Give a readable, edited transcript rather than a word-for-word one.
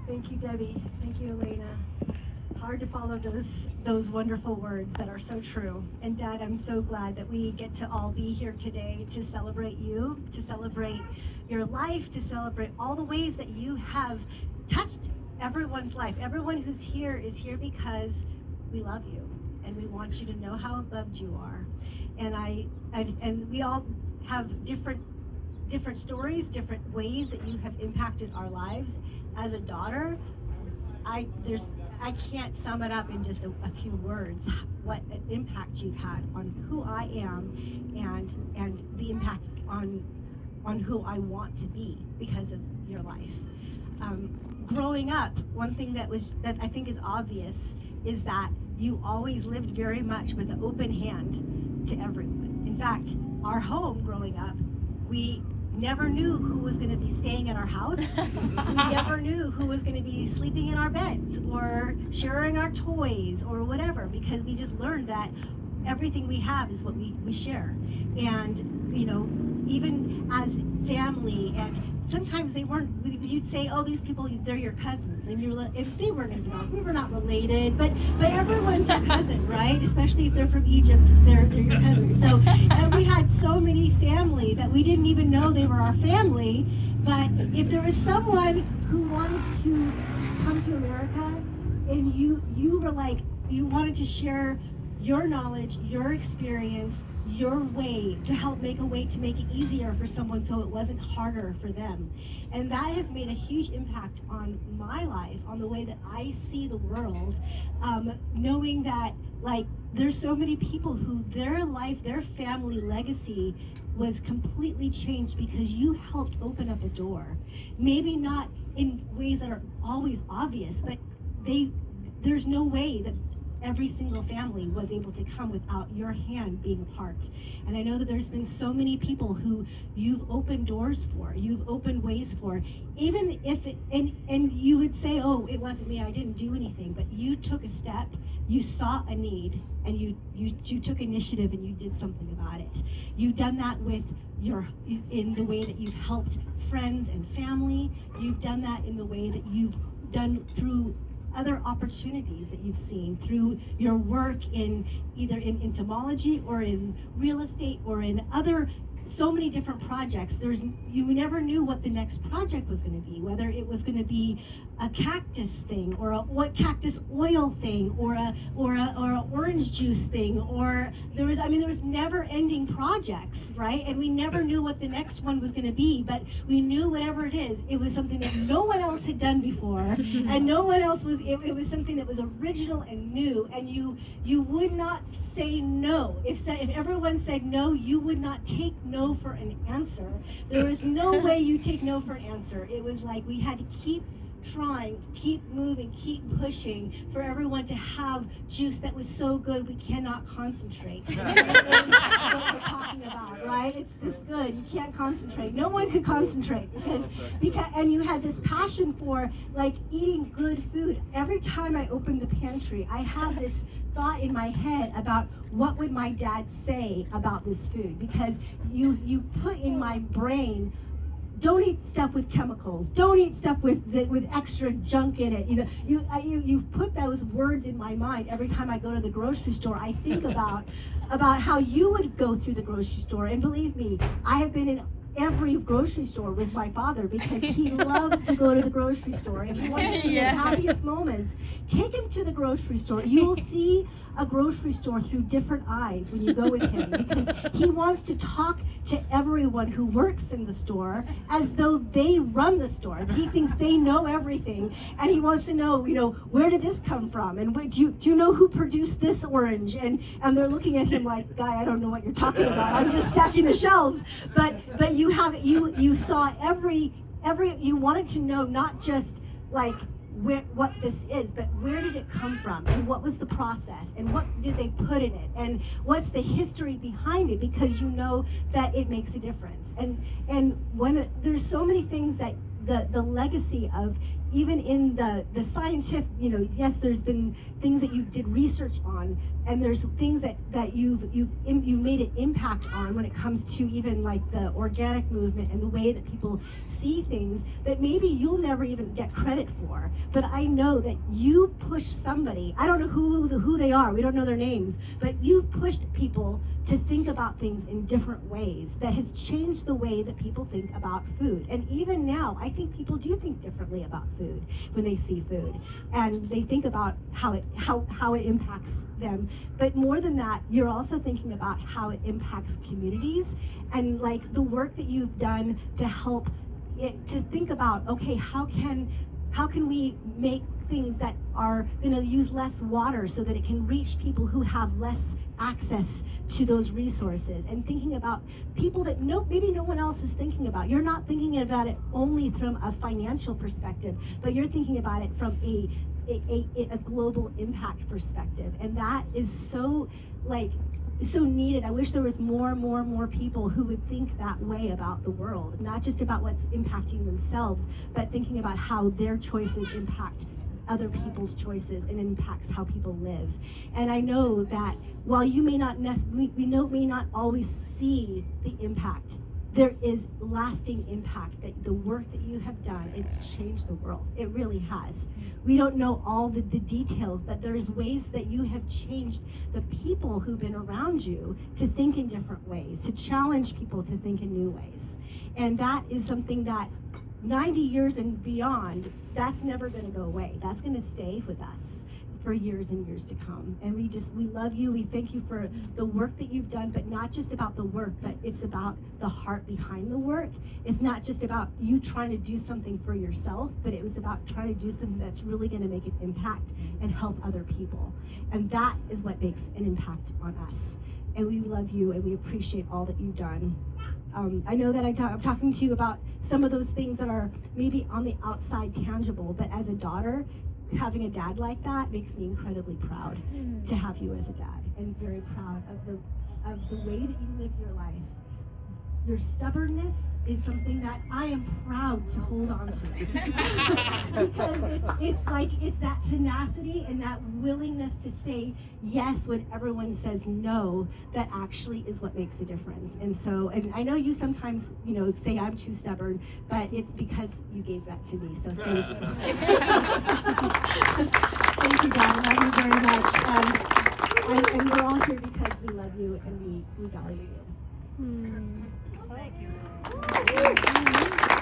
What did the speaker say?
Thank you, Debbie. Thank you, Elena. Hard to follow those wonderful words that are so true. And Dad, I'm so glad that we get to all be here today to celebrate you, to celebrate your life, to celebrate all the ways that you have touched everyone's life. Everyone who's here is here because we love you and we want you to know how loved you are. And we all have different stories, different ways that you have impacted our lives. As a daughter, I can't sum it up in just a few words what an impact you've had on who I am and the impact on who I want to be because of your life. Growing up, one thing that I think is obvious is that you always lived very much with an open hand to everyone. In fact, our home growing up, we never knew who was going to be staying at our house. We never knew who was going to be sleeping in our beds or sharing our toys or whatever, because we just learned that everything we have is what we share. And, you know, even as family, and sometimes they weren't, you'd say, oh, these people, they're your cousins. And you're like, if they weren't even, we were not related, but everyone's your cousin, right? Especially if they're from Egypt, they're your cousins. So, and we had so many family that we didn't even know they were our family. But if there was someone who wanted to come to America and you were like, you wanted to share your knowledge, your experience, your way to help make it easier for someone so it wasn't harder for them. And that has made a huge impact on my life, on the way that I see the world, knowing that like there's so many people who their life, their family legacy was completely changed because you helped open up a door. Maybe not in ways that are always obvious, but there's no way that every single family was able to come without your hand being a part. And I know that there's been so many people who you've opened doors for, you've opened ways for, even if and you would say, oh, it wasn't me, I didn't do anything, but you took a step, you saw a need, and you took initiative and you did something about it. You've done that in the way that you've helped friends and family. You've done that in the way that you've done through other opportunities that you've seen through your work in either in entomology or in real estate or in other so many different projects. You never knew what the next project was going to be, whether it was going to be a cactus thing or a cactus oil thing or a orange juice thing, or there was never ending projects, right? And we never knew what the next one was going to be, but we knew whatever it is, it was something that no one else had done before, and no one else was, it was something that was original and new, and you would not say no. If everyone said no, you would not take no for an answer. There was no way you take no for an answer. It was like we had to keep trying, keep moving, keep pushing for everyone to have juice that was so good we cannot concentrate. That's what we're talking about, right? It's this good, you can't concentrate. No one could concentrate because and you had this passion for like eating good food. Every time I opened the pantry, I had this thought in my head about what would my dad say about this food, because you put in my brain, don't eat stuff with chemicals. Don't eat stuff with extra junk in it. You put those words in my mind every time I go to the grocery store. I think about how you would go through the grocery store, and believe me, I have been in every grocery store with my father because he loves to go to the grocery store. If you want to see the happiest moments, take him to the grocery store. You will see a grocery store through different eyes when you go with him, because he wants to talk to everyone who works in the store as though they run the store. He thinks they know everything, and he wants to know, where did this come from, and do you know who produced this orange? And they're looking at him like, guy, I don't know what you're talking about. I'm just stacking the shelves. But you saw every you wanted to know not just like what this is, but where did it come from, and what was the process, and what did they put in it, and what's the history behind it, because you know that it makes a difference. And when there's so many things that the legacy of even in the scientific, yes, there's been things that you did research on, and there's things that you've made an impact on when it comes to even like the organic movement and the way that people see things that maybe you'll never even get credit for. But I know that you pushed somebody, I don't know who they are, we don't know their names, but you pushed people to think about things in different ways that has changed the way that people think about food. And even now, I think people do think differently about food when they see food, and they think about how it impacts them. But more than that, you're also thinking about how it impacts communities, and like the work that you've done to help it, to think about, okay, how can we make things that are going to use less water so that it can reach people who have less access to those resources, and thinking about people that maybe no one else is thinking about. You're not thinking about it only from a financial perspective, but you're thinking about it from a global impact perspective, and that is so needed. I wish there was more people who would think that way about the world, not just about what's impacting themselves, but thinking about how their choices impact other people's choices and impacts how people live. And I know that while you may not may not always see the impact, there is lasting impact. That the work that you have done, it's changed the world. It really has. We don't know all the details, but there's ways that you have changed the people who've been around you to think in different ways, to challenge people to think in new ways. And that is something that 90 years and beyond, that's never going to go away. That's going to stay with us for years and years to come. And we love you. We thank you for the work that you've done, but not just about the work, but it's about the heart behind the work. It's not just about you trying to do something for yourself, but it was about trying to do something that's really going to make an impact and help other people. And that is what makes an impact on us. And we love you, and we appreciate all that you've done. I know that I'm talking to you about some of those things that are maybe on the outside tangible, but as a daughter, having a dad like that makes me incredibly proud to have you as a dad, and very proud of the way that you live your life. Your stubbornness is something that I am proud to hold on to. Because it's that tenacity and that willingness to say yes when everyone says no that actually is what makes a difference. And I know you sometimes, say I'm too stubborn, but it's because you gave that to me. So thank you. Thank you, Dad. I love you very much. And we're all here because we love you and we value you. Thank you.